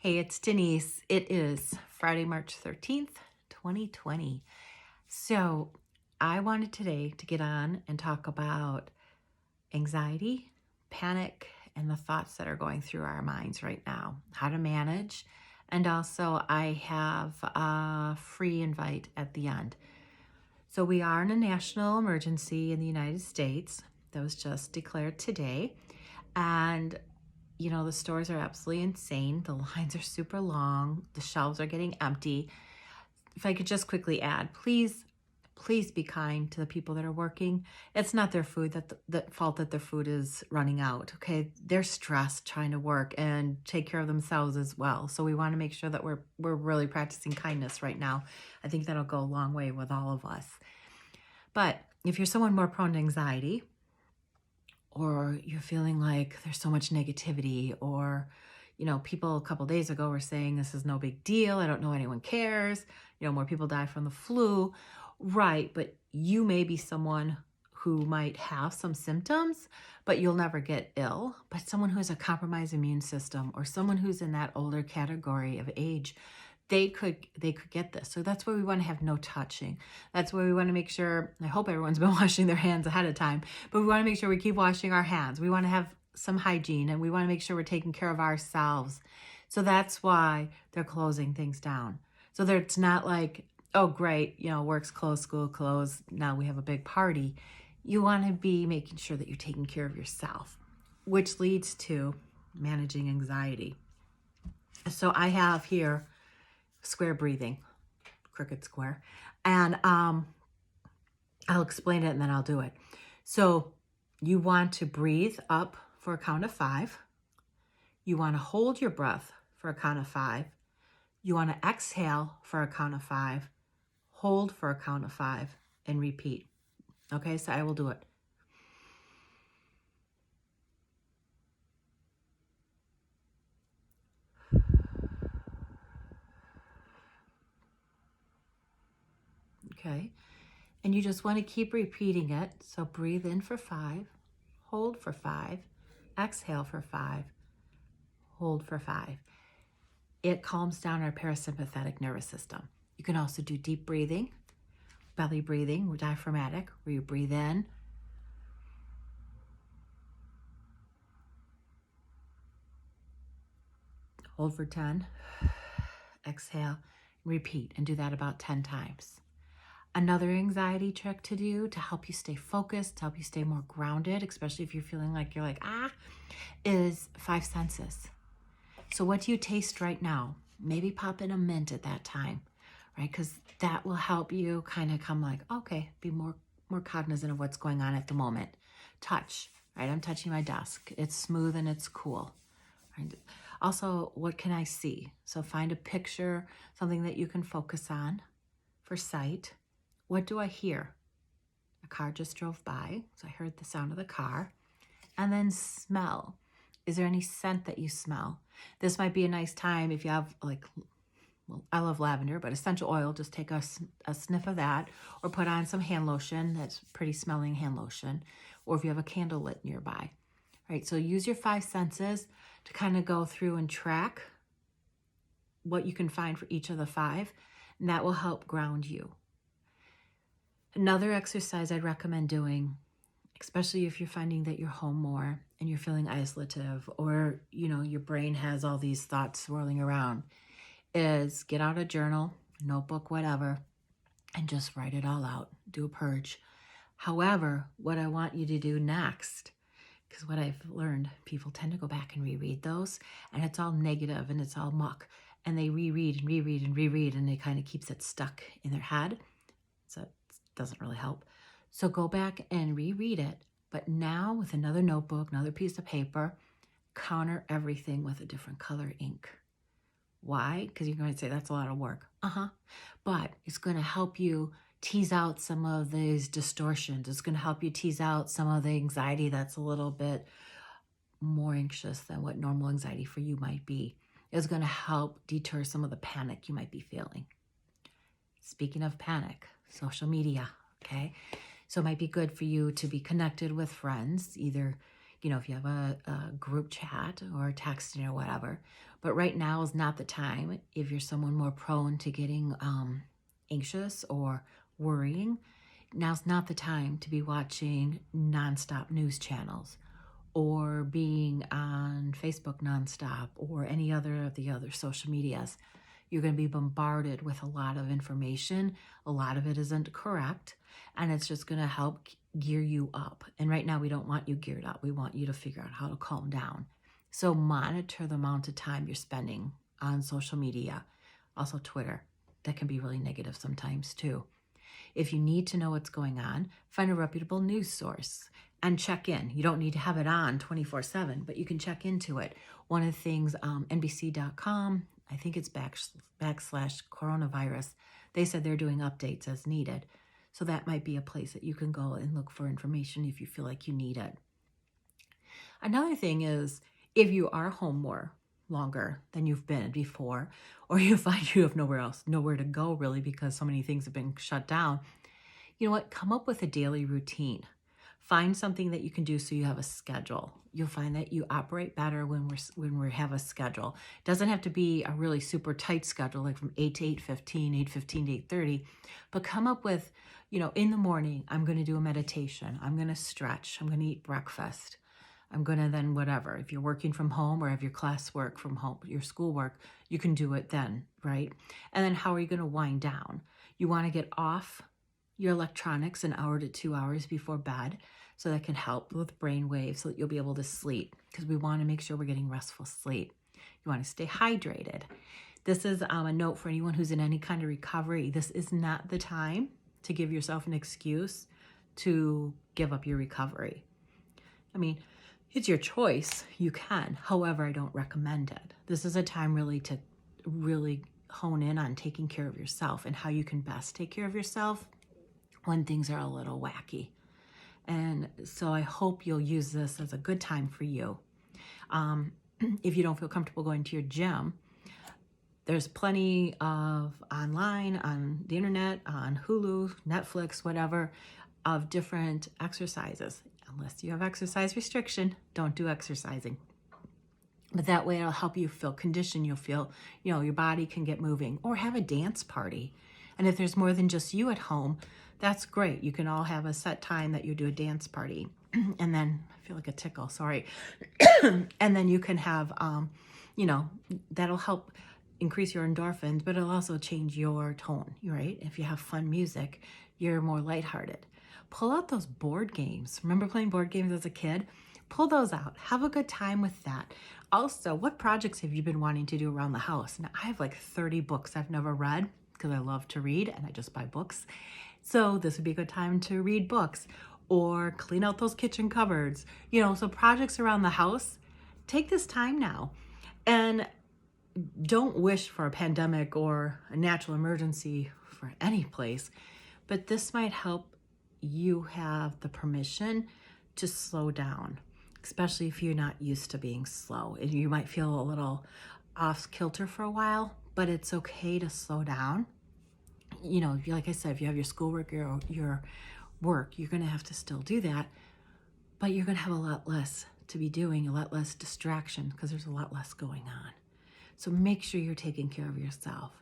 Hey, it's Denise. It is Friday, March 13th, 2020. So, I wanted today to get on and talk about anxiety, panic, and the thoughts that are going through our minds right now, how to manage. And also, I have a free invite at the end. So, we are in a national emergency in the United States that was just declared today. And the stores are absolutely insane. The lines are super long. The shelves are getting empty. If I could just quickly add, please be kind to the people that are working. It's not their food the fault that their food is running out. Okay, they're stressed trying to work and take care of themselves as well. So we want to make sure that we're really practicing kindness right now. I think that'll go a long way with all of us. But if you're someone more prone to anxiety, or you're feeling like there's so much negativity, or people a couple days ago were saying this is no big deal, I don't know anyone cares, more people die from the flu, right? But you may be someone who might have some symptoms, but you'll never get ill. But someone who has a compromised immune system, or someone who's in that older category of age, they could get this. So that's why we want to have no touching. That's why we want to make sure, I hope everyone's been washing their hands ahead of time, but we want to make sure we keep washing our hands. We want to have some hygiene, and we want to make sure we're taking care of ourselves. So that's why they're closing things down. So that it's not like, oh great, work's closed, school closed, now we have a big party. You want to be making sure that you're taking care of yourself, which leads to managing anxiety. So I have here square breathing, crooked square, and I'll explain it and then I'll do it. So you want to breathe up for a count of 5. You want to hold your breath for a count of 5. You want to exhale for a count of 5, hold for a count of 5, and repeat. Okay, so I will do it. Okay, and you just want to keep repeating it. So breathe in for 5, hold for 5, exhale for 5, hold for 5. It calms down our parasympathetic nervous system. You can also do deep breathing, belly breathing, diaphragmatic, where you breathe in, hold for 10, exhale, repeat, and do that about 10 times. Another anxiety trick to do to help you stay focused, to help you stay more grounded, especially if you're feeling like you're like, is 5 senses. So what do you taste right now? Maybe pop in a mint at that time, right? Because that will help you kind of come like, okay, be more cognizant of what's going on at the moment. Touch, right? I'm touching my desk. It's smooth and it's cool. Right? Also, what can I see? So find a picture, something that you can focus on for sight. What do I hear? A car just drove by, so I heard the sound of the car. And then smell. Is there any scent that you smell? This might be a nice time if you have I love lavender, but essential oil, just take a sniff of that, or put on some hand lotion, that's pretty smelling hand lotion, or if you have a candle lit nearby. Right, so use your 5 senses to kind of go through and track what you can find for each of the 5, and that will help ground you. Another exercise I'd recommend doing, especially if you're finding that you're home more and you're feeling isolative, or your brain has all these thoughts swirling around, is get out a journal, notebook, whatever, and just write it all out. Do a purge. However, what I want you to do next, because what I've learned, people tend to go back and reread those, and it's all negative and it's all muck, and they reread and reread and reread, and it kind of keeps it stuck in their head. So it doesn't really help. So go back and reread it, but now with another notebook, another piece of paper, counter everything with a different color ink. Why? Because you're going to say that's a lot of work. But it's going to help you tease out some of these distortions. It's going to help you tease out some of the anxiety that's a little bit more anxious than what normal anxiety for you might be. It's going to help deter some of the panic you might be feeling. Speaking of panic, social media, okay? So it might be good for you to be connected with friends, either if you have a group chat or texting or whatever. But right now is not the time. If you're someone more prone to getting anxious or worrying, now's not the time to be watching nonstop news channels or being on Facebook nonstop or any other of the other social medias. You're going to be bombarded with a lot of information. A lot of it isn't correct, and it's just going to help gear you up. And right now, we don't want you geared up. We want you to figure out how to calm down. So monitor the amount of time you're spending on social media, also Twitter. That can be really negative sometimes too. If you need to know what's going on, find a reputable news source and check in. You don't need to have it on 24/7, but you can check into it. One of the things, NBC.com, I think it's backslash coronavirus, they said they're doing updates as needed. So that might be a place that you can go and look for information if you feel like you need it. Another thing is, if you are home more longer than you've been before, or you find you have nowhere to go really because so many things have been shut down, you know what? Come up with a daily routine. Find something that you can do so you have a schedule. You'll find that you operate better when we have a schedule. It doesn't have to be a really super tight schedule, like from 8 to 8:15, 8:15 to 8:30, but come up with, in the morning, I'm going to do a meditation. I'm going to stretch. I'm going to eat breakfast. I'm going to then whatever. If you're working from home or have your classwork from home, your schoolwork, you can do it then, right? And then how are you going to wind down? You want to get off your electronics an hour to 2 hours before bed, so that can help with brain waves so that you'll be able to sleep, because we want to make sure we're getting restful sleep. You want to stay hydrated. This is a note for anyone who's in any kind of recovery. This is not the time to give yourself an excuse to give up your recovery. I mean, it's your choice. You can. However, I don't recommend it. This is a time really to hone in on taking care of yourself and how you can best take care of yourself when things are a little wacky. And so I hope you'll use this as a good time for you. If you don't feel comfortable going to your gym, there's plenty of online, on the internet, on Hulu, Netflix, whatever, of different exercises. Unless you have exercise restriction, don't do exercising. But that way it'll help you feel conditioned. You'll feel, your body can get moving. Or have a dance party. And if there's more than just you at home, that's great. You can all have a set time that you do a dance party. And then, I feel like a tickle, sorry. And then you can have, that'll help increase your endorphins, but it'll also change your tone, right? If you have fun music, you're more lighthearted. Pull out those board games. Remember playing board games as a kid? Pull those out. Have a good time with that. Also, what projects have you been wanting to do around the house? Now, I have like 30 books I've never read because I love to read and I just buy books. So this would be a good time to read books or clean out those kitchen cupboards. So projects around the house, take this time now. And don't wish for a pandemic or a natural emergency for any place, but this might help you have the permission to slow down, especially if you're not used to being slow. And you might feel a little off kilter for a while, but it's okay to slow down. Like I said, if you have your schoolwork or your work, you're going to have to still do that, but you're going to have a lot less to be doing, a lot less distraction because there's a lot less going on. So make sure you're taking care of yourself.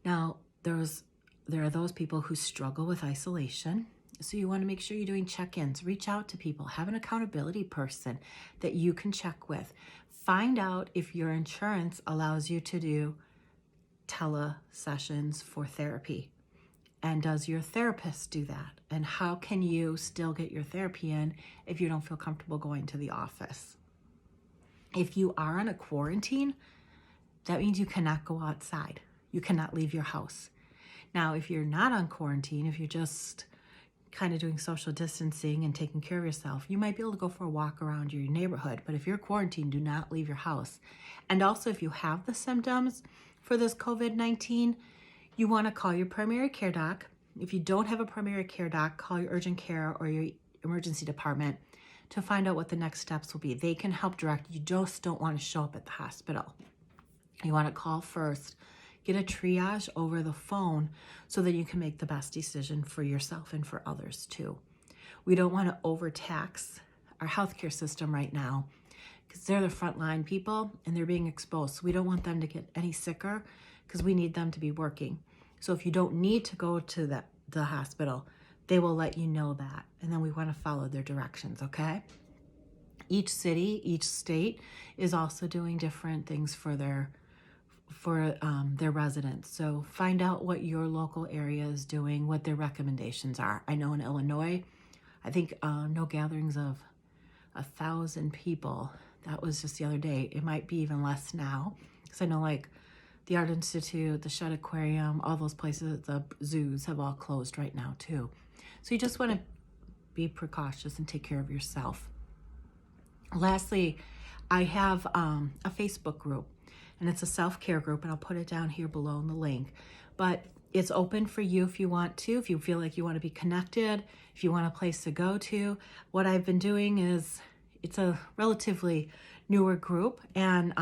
Now, there are those people who struggle with isolation. So you want to make sure you're doing check-ins. Reach out to people. Have an accountability person that you can check with. Find out if your insurance allows you to do tele-sessions for therapy. And does your therapist do that? And how can you still get your therapy in if you don't feel comfortable going to the office? If you are on a quarantine, that means you cannot go outside. You cannot leave your house. Now, if you're not on quarantine, if you're just kind of doing social distancing and taking care of yourself, you might be able to go for a walk around your neighborhood. But if you're quarantined, do not leave your house. And also, if you have the symptoms for this COVID-19, you want to call your primary care doc. If you don't have a primary care doc, call your urgent care or your emergency department to find out what the next steps will be. They can help direct. You just don't want to show up at the hospital. You want to call first, get a triage over the phone so that you can make the best decision for yourself and for others too. We don't want to overtax our healthcare system right now, because they're the frontline people and they're being exposed. So we don't want them to get any sicker because we need them to be working. So if you don't need to go to the hospital, they will let you know that. And then we want to follow their directions, okay? Each city, each state is also doing different things for their residents. So find out what your local area is doing, what their recommendations are. I know in Illinois, I think no gatherings of 1,000 people. That was just the other day. It might be even less now, because I know like the Art Institute, the Shedd Aquarium, all those places, the zoos have all closed right now too. So you just want to be precautious and take care of yourself. Lastly, I have a Facebook group, and it's a self-care group, and I'll put it down here below in the link. But it's open for you if you want to, if you feel like you want to be connected, if you want a place to go to. What I've been doing is, it's a relatively newer group, and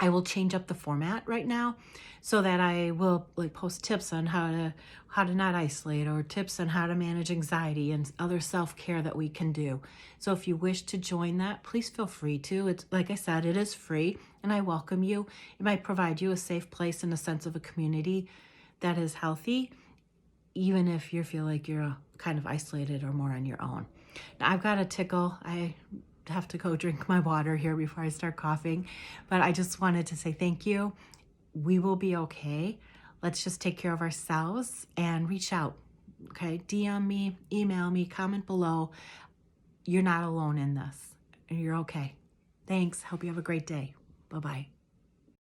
I will change up the format right now so that I will like post tips on how to not isolate, or tips on how to manage anxiety and other self-care that we can do. So if you wish to join that, please feel free to. It's like I said, it is free and I welcome you. It might provide you a safe place and a sense of a community that is healthy, even if you feel like you're kind of isolated or more on your own. Now I've got a tickle. I have to go drink my water here before I start coughing, but I just wanted to say thank you. We will be okay. Let's just take care of ourselves and reach out. Okay, DM me, email me, comment below. You're not alone in this. You're okay. Thanks. Hope you have a great day. Bye-bye.